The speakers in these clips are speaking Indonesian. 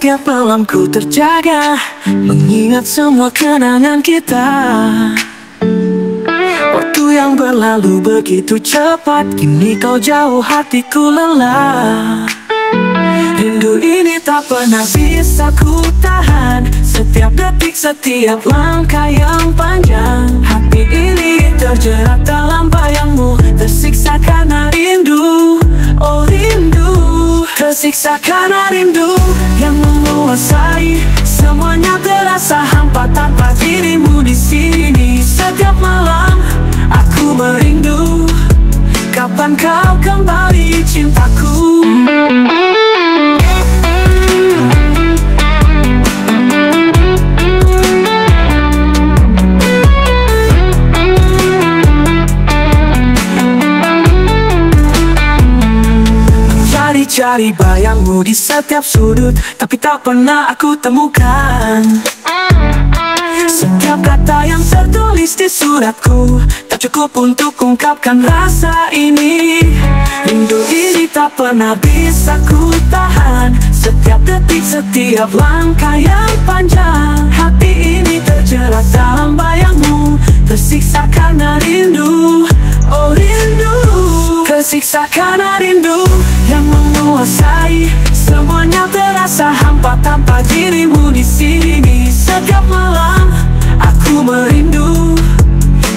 Setiap malamku terjaga, mengingat semua kenangan kita. Waktu yang berlalu begitu cepat, kini kau jauh hatiku lelah. Rindu ini tak pernah bisa ku tahan, setiap detik, setiap langkah yang panjang. Hati ini terjerat dalam bayangmu, tersiksa karena rindu. Oh rindu, tersiksa karena rindu yang menguasai. Semuanya terasa hampa tanpa dirimu di sini. Setiap malam aku merindu, kapan kau kembali cintaku. Cari bayangmu di setiap sudut, tapi tak pernah aku temukan. Setiap kata yang tertulis di suratku tak cukup untuk ungkapkan rasa ini. Rindu ini tak pernah bisa ku tahan, setiap detik, setiap langkah yang panjang. Hati ini terjerat dalam bayangmu, tersiksa karena rindu. Oh rindu, tersiksa karena rindu yang menguasai. Semuanya terasa hampa tanpa dirimu di sini. Setiap malam aku merindu,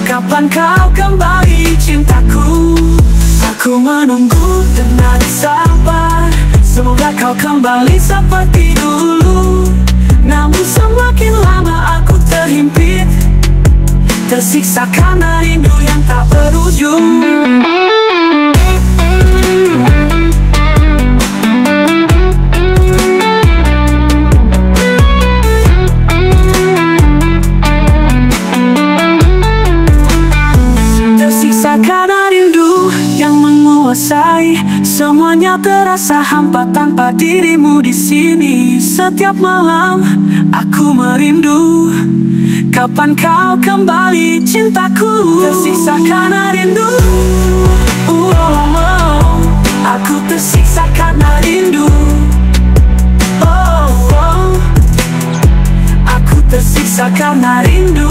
kapan kau kembali cintaku. Aku menunggu dengan sabar, semoga kau kembali seperti dulu. Namun semakin lama aku terhimpit, tersiksa karena rindu yang tak berujung. Tersiksa karena rindu yang menguasai. Semuanya terasa hampa tanpa dirimu di sini. Setiap malam aku merindu, kapan kau kembali cintaku. Tersiksa karena rindu. Aku tersiksa karena rindu. Aku tersiksa karena rindu.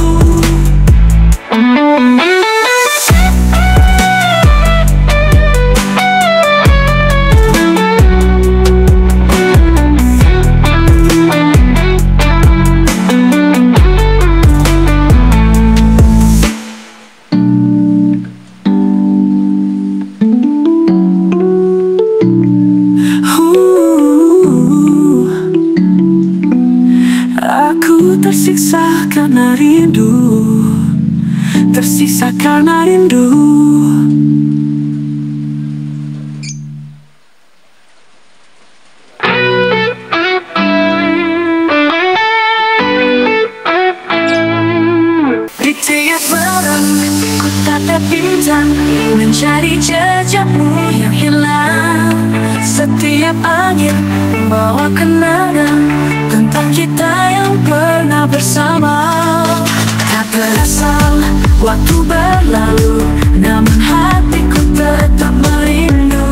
Aku tersiksa karena rindu, tersiksa karena rindu. Di tiap malam ku tatap bintang, mencari jejakmu yang hilang. Setiap angin membawa kenangan tentang kita yang pernah bersama. Tak terasa waktu berlalu, namun hatiku tetap merindu.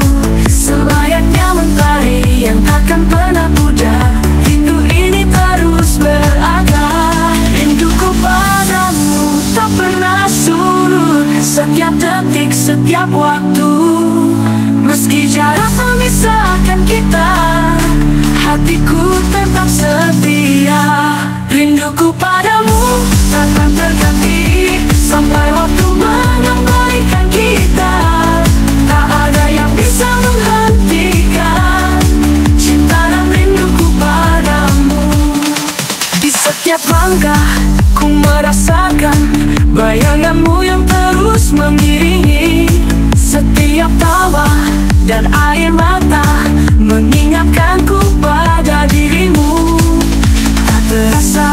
Selayaknya mentari yang takkan pernah pudar, rindu ini terus berakar. Rinduku padamu tak pernah surut, setiap detik, setiap waktu. Meski jarak memisahkan kita, hatiku tetap setia. Rinduku padamu takkan terganti, sampai waktu mengembalikan kita. Tak ada yang bisa menghentikan cinta dan rinduku padamu. Di setiap langkah ku merasakan bayanganmu yang terus mengiringi. Setiap tawa dan air mata mengingatkanku pada dirimu. Tak terasa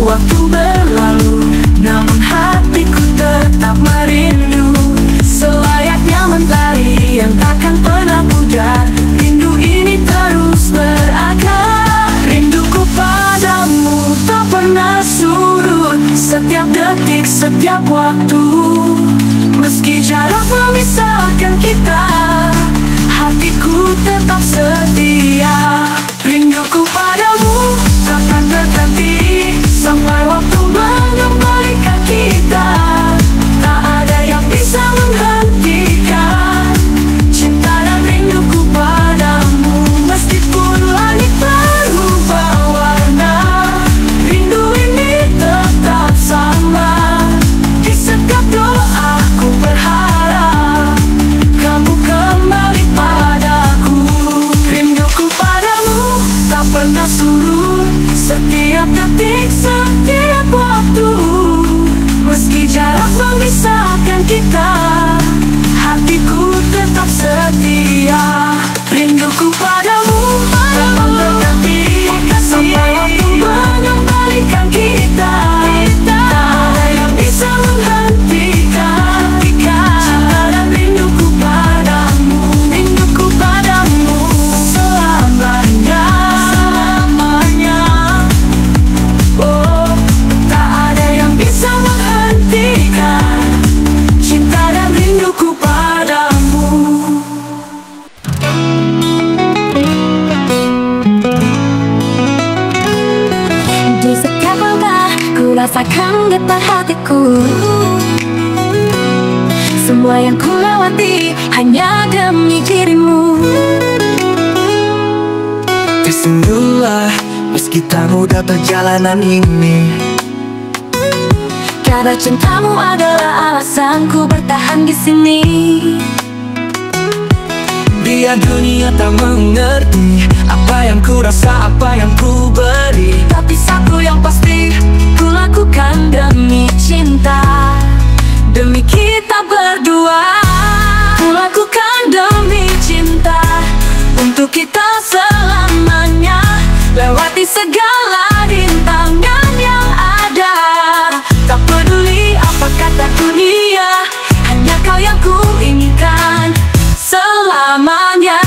waktu berlalu, namun hatiku tetap merindu. Selayaknya mentari yang takkan pernah pudar, rindu ini terus berakar. Rinduku padamu tak pernah surut, setiap detik, setiap waktu. Meski jarak memisahkan kita, hatiku tetap setia. Rinduku padamu hatiku. Semua yang ku lewati hanya demi dirimu. Tersenduhlah meski tak mudah perjalanan ini, karena cintamu adalah alasanku bertahan di sini. Biar dunia tak mengerti apa yang ku rasa, apa yang ku beri, tapi satu yang pasti ku lakukan demi cinta, demi kita berdua. Ku lakukan demi cinta, untuk kita selamanya, lewati segala rintangan yang ada. Tak peduli apa kata dunia, hanya kau yang ku inginkan selamanya.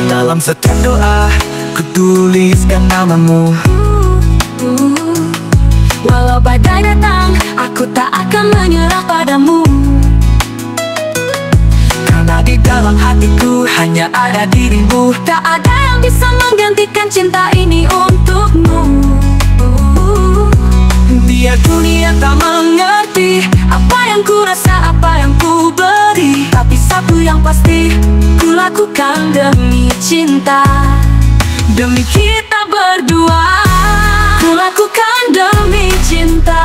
Dalam setiap doa ku tuliskan namamu. Walau badai datang, aku tak akan menyerah padamu. Karena di dalam hatiku hanya ada dirimu. Tak ada yang bisa menggantikan cinta ini untukmu. Biar dunia tak mengerti apa yang ku rasa, apa yang ku beri, tapi satu yang pasti ku lakukan demi cinta, demi kita berdua. Ku lakukan demi cinta,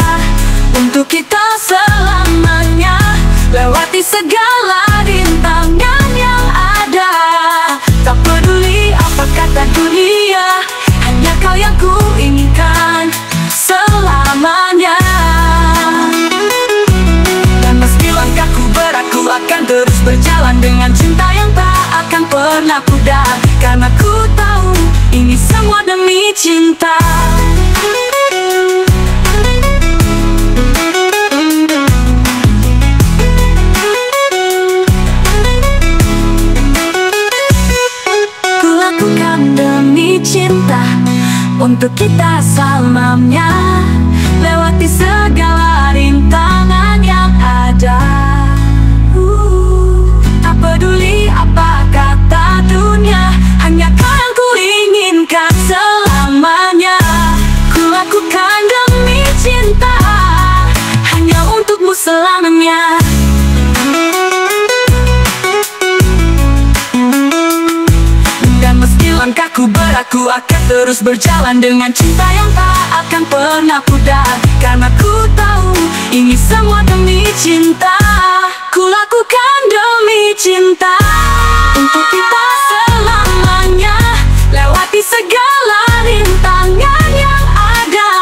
untuk kita selamanya, lewati segala rintangan yang ada. Tak peduli apa kata dunia, hanya kau yang ku inginkan selamanya. Dan meski langkahku berat, ku akan terus berjalan dengan cinta yang tak akan pernah pudar. Karena ku tahu ini semua demi cinta. Ku lakukan demi cinta, untuk kita selamanya, lewati segala rintangan yang ada. Tak peduli apa kata dunia, hanya kau yang ku inginkan selamanya. Ku lakukan demi cinta, hanya untukmu selamanya. Dan meski langkahku berat, ku akan terus berjalan dengan cinta yang tak akan pernah pudar. Karena ku tahu ini semua demi cinta. Ku lakukan demi cinta, untuk kita selamanya, lewati segala rintangan yang ada.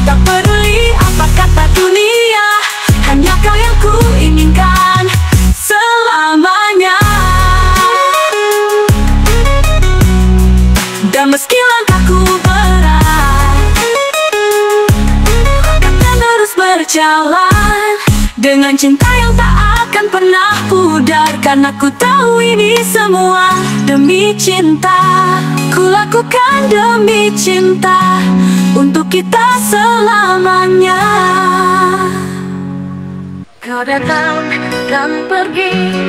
Tak peduli apa kata dunia, hanya kau yang ku inginkan selamanya. Dan meski langkahku berat, akan terus berjalan dengan cinta yang tak akan pernah pudar. Karena ku tahu ini semua demi cinta. Ku lakukan demi cinta, untuk kita selamanya. Kau datang dan pergi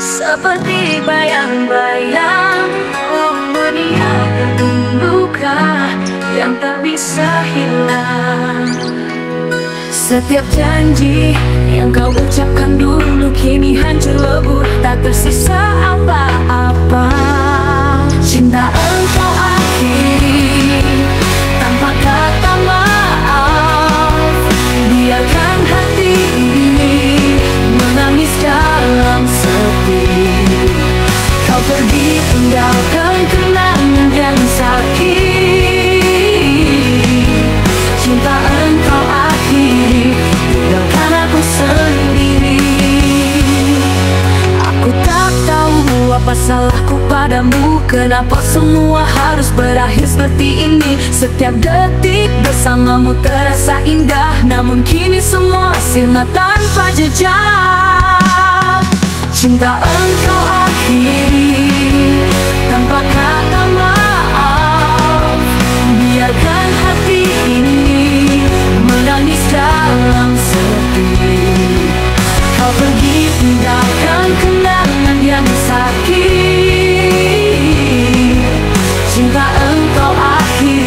seperti bayang-bayang, meninggalkan luka yang tak bisa hilang. Setiap janji yang kau ucapkan dulu kini hancur lebur, tak tersisa apa-apa. Cinta engkau akhiri tanpa kata maaf. Biarkan hati ini menangis dalam sepi. Kau pergi tinggalkan kenangan yang sakit. Cinta engkau akhiri, tinggalkan aku sendiri. Aku tak tahu apa salahku padamu, kenapa semua harus berakhir seperti ini. Setiap detik bersamamu terasa indah, namun kini semua sirna tanpa jejak. Cinta engkau akhiri tanpa kata maaf. Biarkan hati ini menangis dalam sepi. Kau pergi tinggalkan kenangan yang sakit. Cinta engkau akhiri.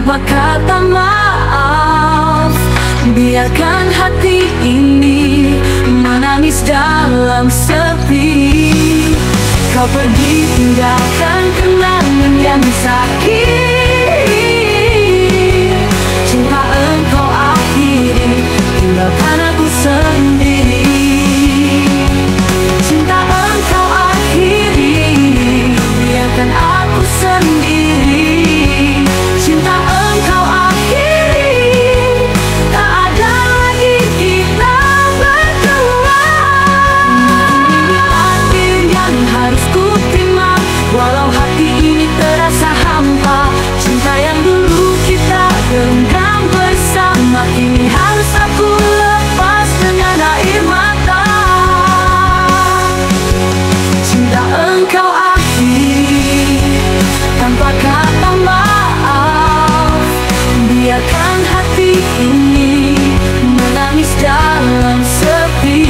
tanpa kata maaf. Biarkan hati ini menangis dalam sepi. Kau pergi tinggalkan kenangan yang sakit. Cinta engkau akhiri, tinggalkan aku sendiri. Cinta engkau akhiri, biarkan aku sendiri. Cinta engkau akhiri, tak ada lagi kita berdua. Ini takdir yang harus ku terima, walau hati ini terasa hampa. Cinta yang dulu kita genggam bersama, kini harus aku lepas dengan air mata. Cinta engkau akhiri, tanpa kata maaf. Biarkan hati ini menangis dalam sepi.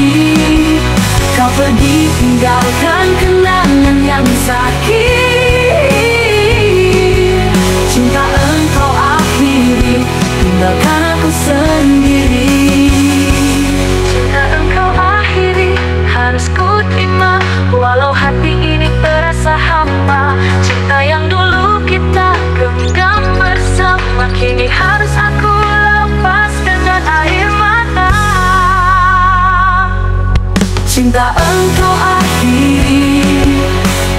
Kau pergi tinggalkan kenangan yang sakit. Cinta engkau akhiri, tinggalkan aku sendiri. Cinta engkau akhiri, harus ku terima, walau hati ini terasa hampa. Cinta yang dulu kita genggam bersama, kini harus aku lepas dengan air mata. Cinta engkau akhiri,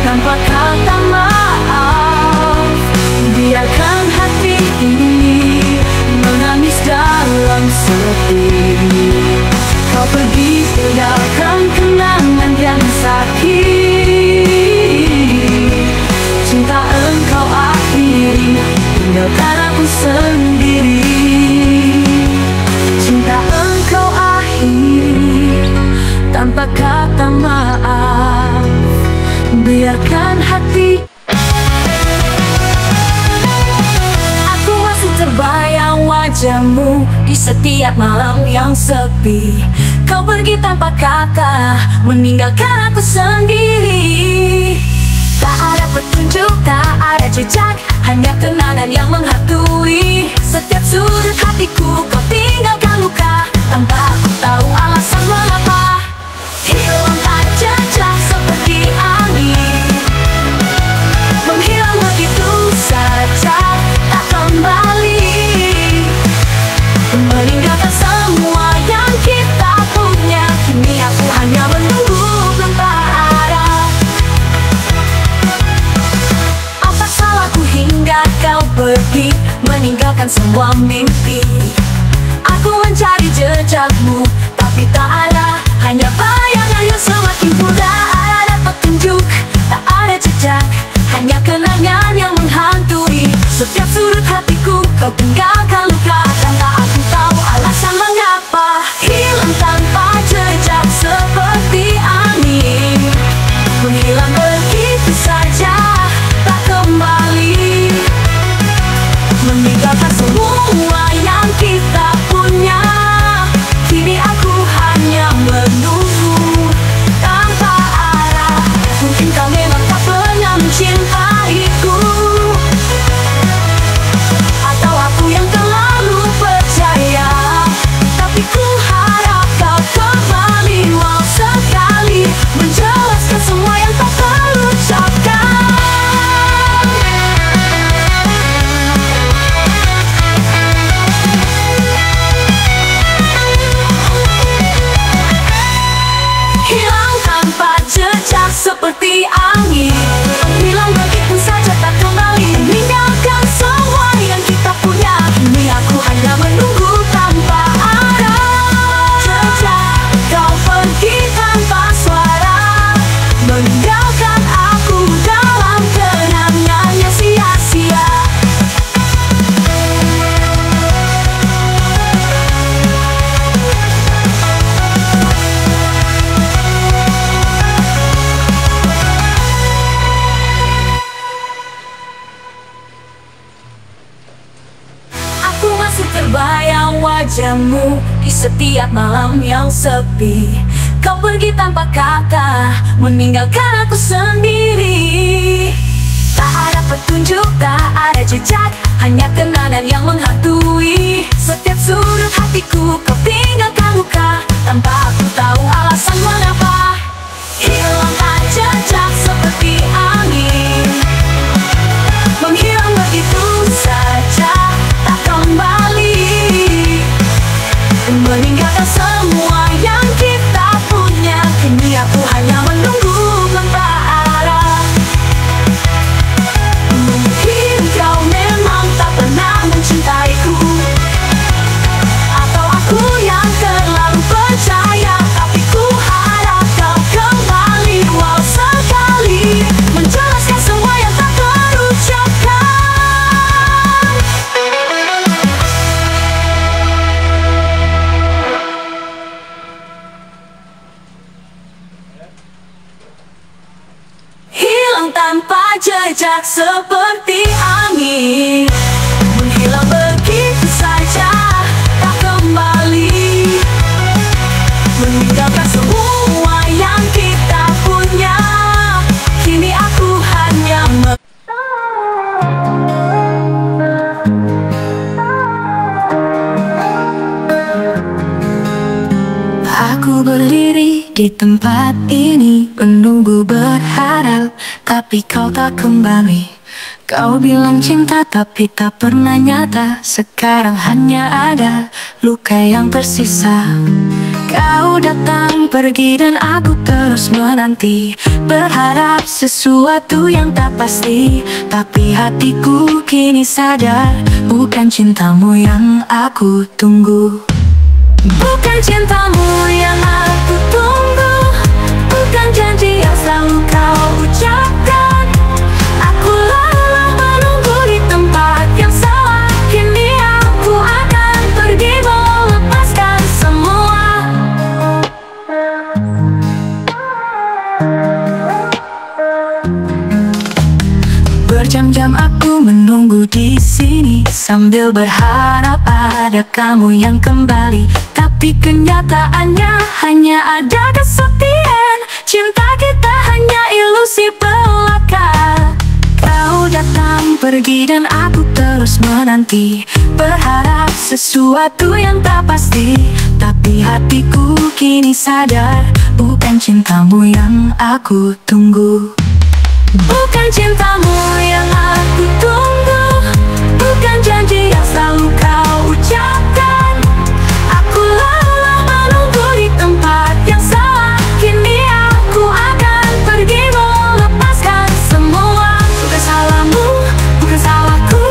tanpa kata maaf. Biarkan hati ini menangis dalam sepi. Kau pergi tinggalkan kenangan yang sakit. Cinta engkau akhiri, tinggalkan aku sendiri. Cinta engkau akhiri, tanpa kata maaf. Biarkan hati. Aku masih terbayang wajahmu di setiap malam yang sepi. Kau pergi tanpa kata, meninggalkan aku sendiri. Tak ada petunjuk, tak ada jejak, hanya kenangan yang menghantui. Setiap sudut hatiku kau tinggalkan luka, tanpa aku tahu alasan mengapa. Hilang tak jejak seperti angin, menghilang begitu saja, tak kembali. Meninggalkan semua yang kita punya, kini aku hanya menunggu tanpa arah. Apa salahku hingga kau pergi, meninggalkan semua mimpi. Aku mencari jejakmu, tapi tak ada, hanya bayangan yang semakin pudar. Ada petunjuk, tak ada jejak, hanya kenangan yang menghantui. Setiap sudut hatiku kau tinggalkan luka, tanpa aku tahu alasan mengapa. Hilang tanpa jejak seperti angin, menghilang begitu saja, tak kembali. Meninggalkan semua yang kita punya, kini aku hanya menunggu tanpa arah. Mungkin kau memang tak pernah mencintaiku, atau aku yang terlalu percaya. Tapi ku harap kau kembali, walau sekali, menjelaskan semua yang tak terucapkan. Hilang tanpa jejak seperti angin, hilang begitu saja, tak kembali. Meninggalkan semua yang kita punya, kini aku hanya menunggu tanpa arah. Jejak kau pergi tanpa suara, meninggalkan aku dalam kenangan yang sia-sia. Aku masih terbayang wajahmu di setiap malam yang sepi. Kau pergi tanpa kata, meninggalkan aku sendiri. Tak ada petunjuk, tak ada jejak, hanya kenangan yang menghantui. Setiap sudut hatiku kau tinggalkan luka, tanpa aku tahu alasan mengapa. Hilang tak jejak seperti angin, menghilang begitu saja, tak kembali, meninggalkan semua yang kita punya. Kini aku hanya menunggu tanpa arah. Mungkin kau memang tak pernah mencintaiku, atau aku yang terlalu percaya. Tapi ku harap kau kembali, walau sekali, menjelaskan semua yang tak terucapkan. Hilang tanpa jejak seperti angin, menghilang begitu saja, tak kembali, meninggalkan semua yang kita punya. Kini aku hanya Aku berdiri di tempat ini, menunggu berharap, tapi kau tak kembali. Kau bilang cinta tapi tak pernah nyata. Sekarang hanya ada luka yang tersisa. Kau datang pergi dan aku terus menanti, berharap sesuatu yang tak pasti. Tapi hatiku kini sadar, bukan cintamu yang aku tunggu. Bukan cintamu yang aku tunggu, bukan janji yang selalu kau ucapkan. Aku lelah menunggu di tempat yang salah. Kini aku akan pergi melepaskan semua. Berjam-jam aku menunggu di sini, sambil berharap ada kamu yang kembali. Tapi kenyataannya hanya ada kesepian. Cinta kita hanya ilusi belaka. Kau datang pergi dan aku terus menanti, berharap sesuatu yang tak pasti. Tapi hatiku kini sadar, bukan cintamu yang aku tunggu. Bukan cintamu yang aku tunggu, bukan janji yang selalu kau ucapkan. Aku lelah menunggu di tempat yang salah. Kini aku akan pergi melepaskan semua. Bukan salahmu, bukan salahku,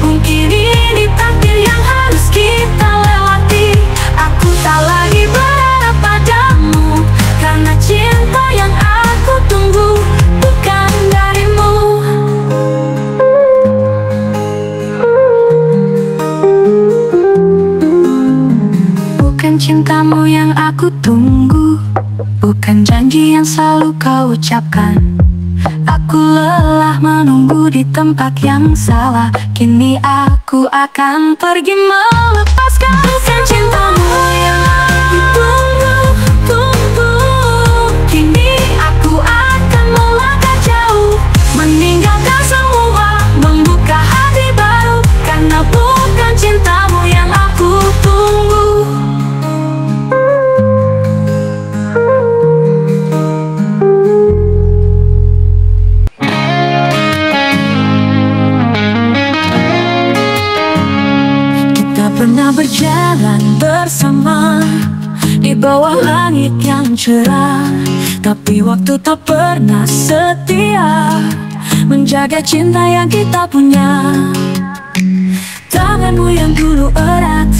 mungkin ini takdir yang harus kita lewati. Aku tak lagi berharap padamu, karena cinta yang aku tunggu bukan darimu. Bukan cintamu yang aku tunggu, bukan janji yang selalu kau ucapkan. Aku lelah menunggu di tempat yang salah. Kini aku akan pergi melepaskan. Bukan cintamu yang aku tunggu, tunggu. Kini aku akan melangkah jauh, meninggalkan semua, membuka hati baru. Karena bukan cintamu yang aku tunggu. Kita pernah berjalan bersama di bawah langit yang cerah, tapi waktu tak pernah setia menjaga cinta yang kita punya. Tanganmu yang dulu erat,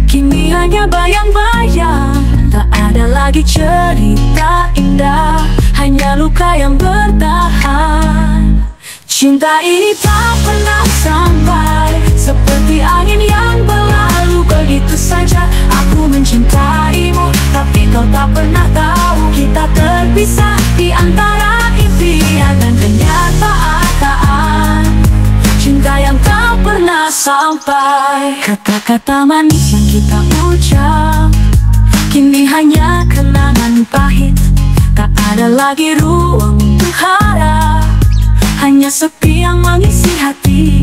kini hanya bayang-bayang. Tak ada lagi cerita indah, hanya luka yang bertahan. Cinta ini tak pernah sampai, seperti angin yang berlalu begitu saja. Aku mencintaimu, tapi kau tak pernah tahu. Kita terpisah di antara impian dan kenyataan. Cinta yang tak pernah sampai. Kata-kata manis yang kita ucap kini hanya kenangan pahit. Tak ada lagi ruang untuk harap. hanya sepi yang mengisi hati.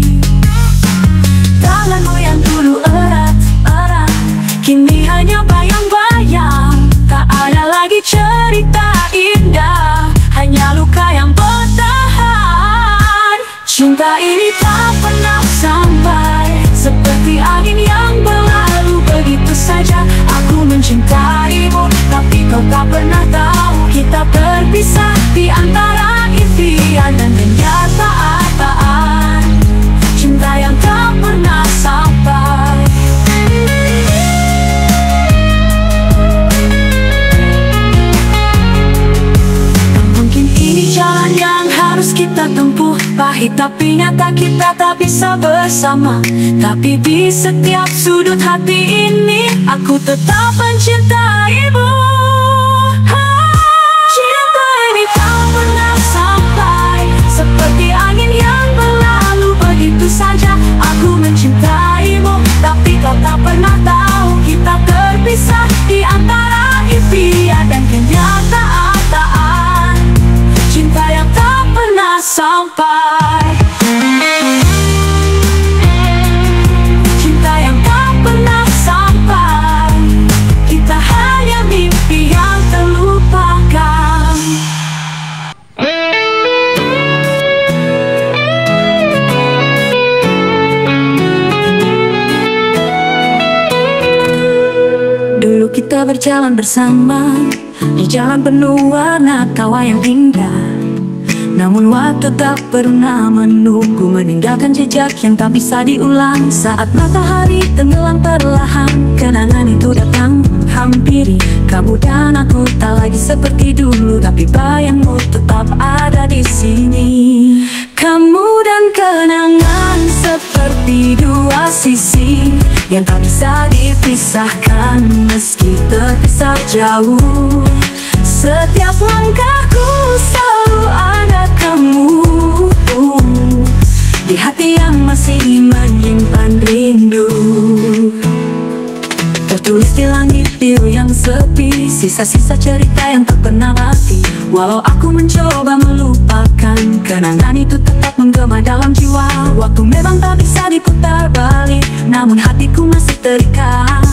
Tanganmu yang dulu erat-erat, kini hanya bayang-bayang. Tak ada lagi cerita indah, hanya luka yang bertahan. Cinta ini tak pernah sampai, seperti angin yang berlalu begitu saja. Aku mencintaimu, tapi kau tak pernah tahu. Kita berpisah di antara impian dan kenyataan. Cinta yang tak pernah sampai. Mungkin ini jalan yang harus kita tempuh, pahit tapi nyata kita tak bisa bersama. Tapi di setiap sudut hati ini, aku tetap mencintaimu. Cinta ini tak pernah sampai, seperti angin yang berlalu begitu saja. Aku mencintaimu, tapi kau tak pernah tahu. Kita terpisah di antara impian dan kenyataan. Cinta yang tak pernah sampai. Cinta yang tak pernah sampai. Kita hanya mimpi yang terlupakan. Dulu kita berjalan bersama di jalan penuh warna tawa yang indah. Namun waktu tak pernah menunggu, meninggalkan jejak yang tak bisa diulang. Saat matahari tenggelam perlahan, kenangan itu datang hampiri. Kamu dan aku tak lagi seperti dulu, tapi bayangmu tetap ada di sini. Kamu dan kenangan seperti dua sisi yang tak bisa dipisahkan meski terpisah jauh. Setiap langkahku selalu ada kamu, di hati yang masih menyimpan rindu. Tertulis di langit biru yang sepi, sisa-sisa cerita yang tak pernah mati. Walau aku mencoba melupakan, kenangan itu tetap menggema dalam jiwa. Waktu memang tak bisa diputar balik, namun hatiku masih terikat.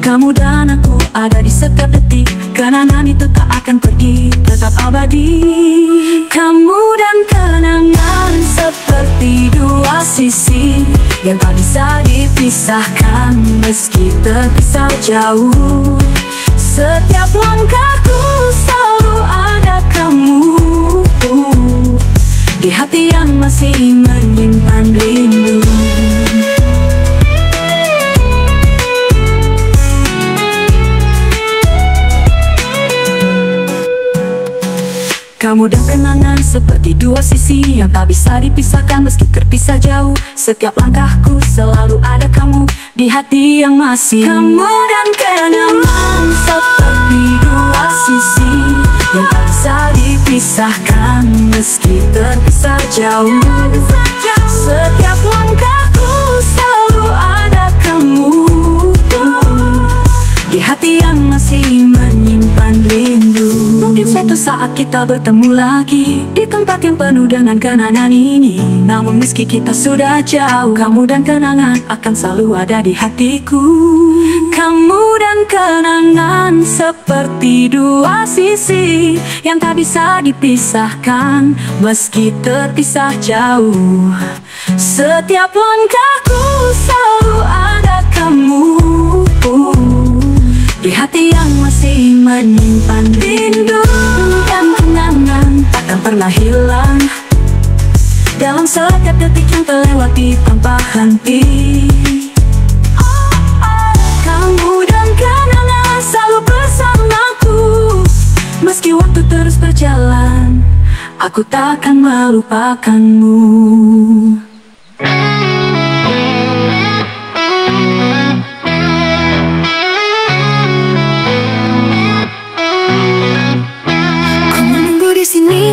Kamu dan aku ada di setiap detik, kenangan itu tak akan pergi, tetap abadi. Kamu dan kenangan seperti dua sisi yang tak bisa dipisahkan meski terpisah jauh. Setiap langkahku selalu ada kamu, di hati yang masih menyimpan rindu. Kamu dan kenangan seperti dua sisi yang tak bisa dipisahkan meski terpisah jauh. Setiap langkahku selalu ada kamu, di hati yang masih. Kamu dan kenangan seperti dua sisi yang tak bisa dipisahkan meski terpisah jauh. Setiap langkahku selalu ada kamu, di hati yang masih menyimpan rindu. Mungkin suatu saat kita bertemu lagi di tempat yang penuh dengan kenangan ini. Namun meski kita sudah jauh, kamu dan kenangan akan selalu ada di hatiku. Kamu dan kenangan seperti dua sisi yang tak bisa dipisahkan meski terpisah jauh. Setiap langkahku selalu ada kamu, di hati yang masih menyimpan rindu. Dan kenangan takkan pernah hilang dalam setiap detik yang terlewati tanpa henti. Kamu dan kenangan selalu bersamaku, meski waktu terus berjalan, aku takkan melupakanmu.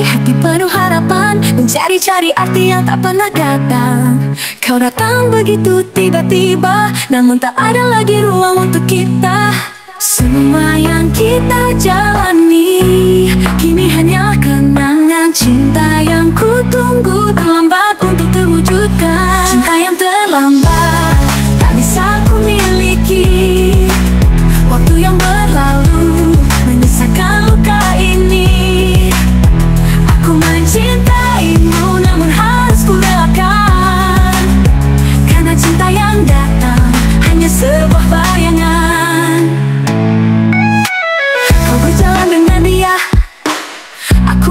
Hati penuh harapan, mencari-cari arti yang tak pernah datang. Kau datang begitu tiba-tiba, namun tak ada lagi ruang untuk kita. Semua yang kita jalani kini hanya kenangan cinta yang ku tunggu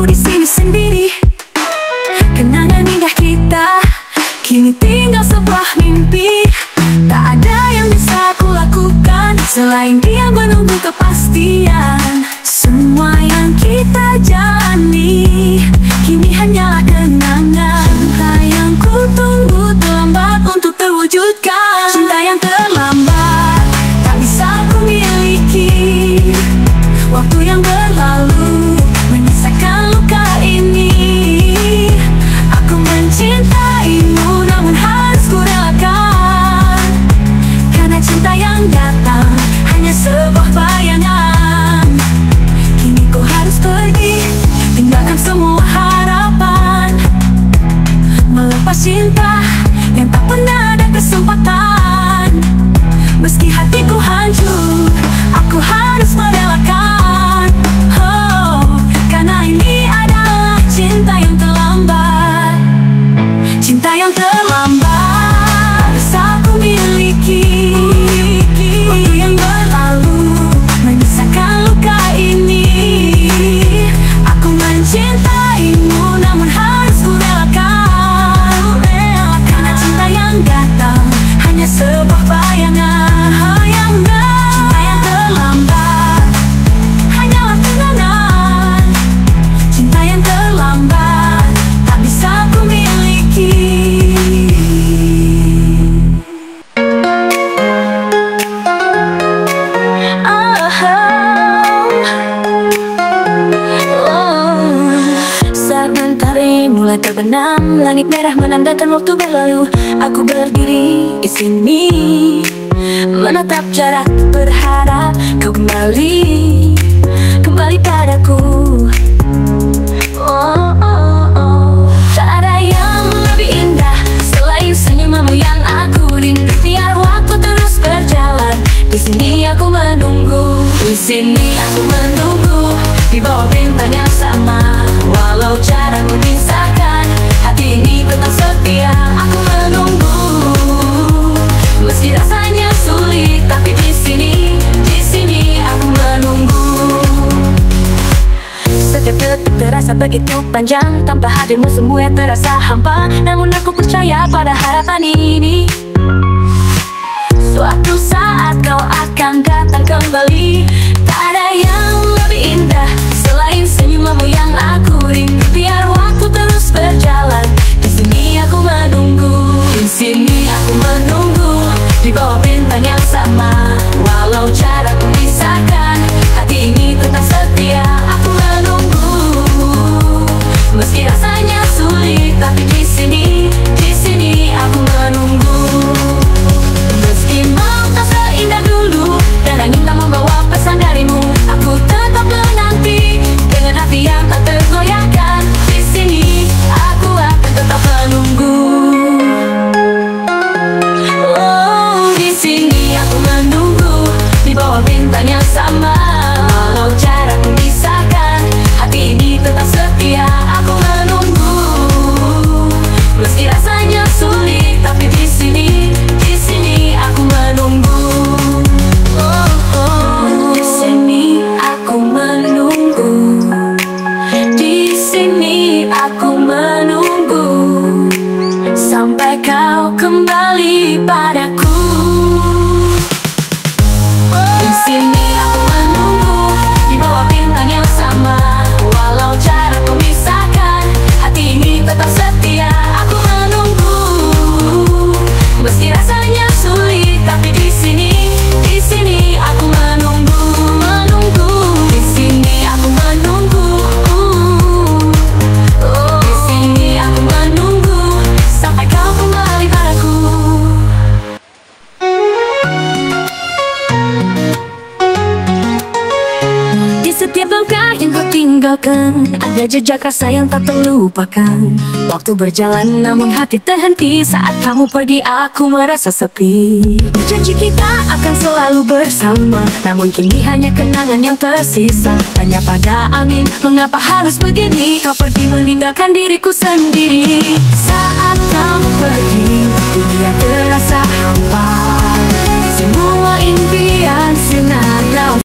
di sini sendiri. Kenangan indah kita kini tinggal sebuah mimpi. Tak ada yang bisa aku lakukan selain dia menunggu kepastian. Semua yang kita jalani kini hanyalah kenangan. Cinta yang ku tunggu terlambat untuk terwujudkan. Cinta yang terlambat tak bisa ku miliki. Waktu yang berlalu menyisakan luka ini. Aku mencintaimu namun harus ku relakan, karena cinta yang datang hanya sebuah bayangan. Kini ku harus pergi, tinggalkan semua harapan, melepas cinta yang tak pernah ada kesempatan. Meski hatiku hancur, aku harus merelakan. Oh, karena ini adalah cinta yang terlambat. Cinta yang terlambat bisa ku miliki. Waktu yang berlalu menyisakan luka ini. Aku mencintaimu namun harus ku relakan, karena cinta yang datang hanya sebuah bayangan. Cinta yang terlambat hanyalah kenangan. Cinta yang terlambat tak bisa ku miliki. Saat mentari mulai terbenam, langit merah menandakan waktu berlalu. Aku berdiri di sini menatap jarak, berharap kau kembali padaku. Oh, oh, oh. Tak ada yang lebih indah selain senyumanmu yang aku rindu. Biar waktu terus berjalan, di sini aku menunggu. Di sini aku menunggu, di bawah bintang yang sama. Walau jarak memisahkan, hati ini tetap setia. Aku menunggu, meski rasanya sulit, tapi di sini aku menunggu. Setiap detik terasa begitu panjang, tanpa hadirmu semua terasa hampa. Namun aku percaya pada harapan ini. Suatu saat kau akan datang kembali. Tak ada yang lebih indah selain senyumanmu yang aku rindu. Biar waktu terus berjalan, di sini aku menunggu. Di sini aku menunggu, di bawah bintang yang sama. Walau jarak memisahkan, hati ini tetap setia. Aku menunggu, meski rasanya sulit, tapi di sini aku menunggu. Meski mau tak seindah dulu dan angin tak membawa pesan darimu, aku tetap menanti dengan hati yang tak tergoyahkan. Di sini aku akan tetap menunggu. Oh, di sini aku menunggu, di bawah bintang yang sama. Walau jarak memisahkan, hati ini tetap setia. Aku menunggu, meski rasanya sulit, tapi di sini aku menunggu. Oh, oh. Di sini aku menunggu. Di sini aku menunggu sampai kau kembali padaku. Di sini aku menunggu, di bawah bintang yang sama. Walau jarak memisahkan, hati ini tetap setia. Aku menunggu, meski rasanya sulit, tapi di sini aku menunggu. Di sini aku menunggu. Oh, di sini aku menunggu sampai kau kembali padaku. Di setiap langkah yang kau tinggalkan, ada jejak rasa yang tak terlupakan. Waktu berjalan namun hati terhenti. Saat kamu pergi aku merasa sepi. Janji kita akan selalu bersama, namun kini hanya kenangan yang tersisa. Tanya pada angin, mengapa harus begini? Kau pergi meninggalkan diriku sendiri.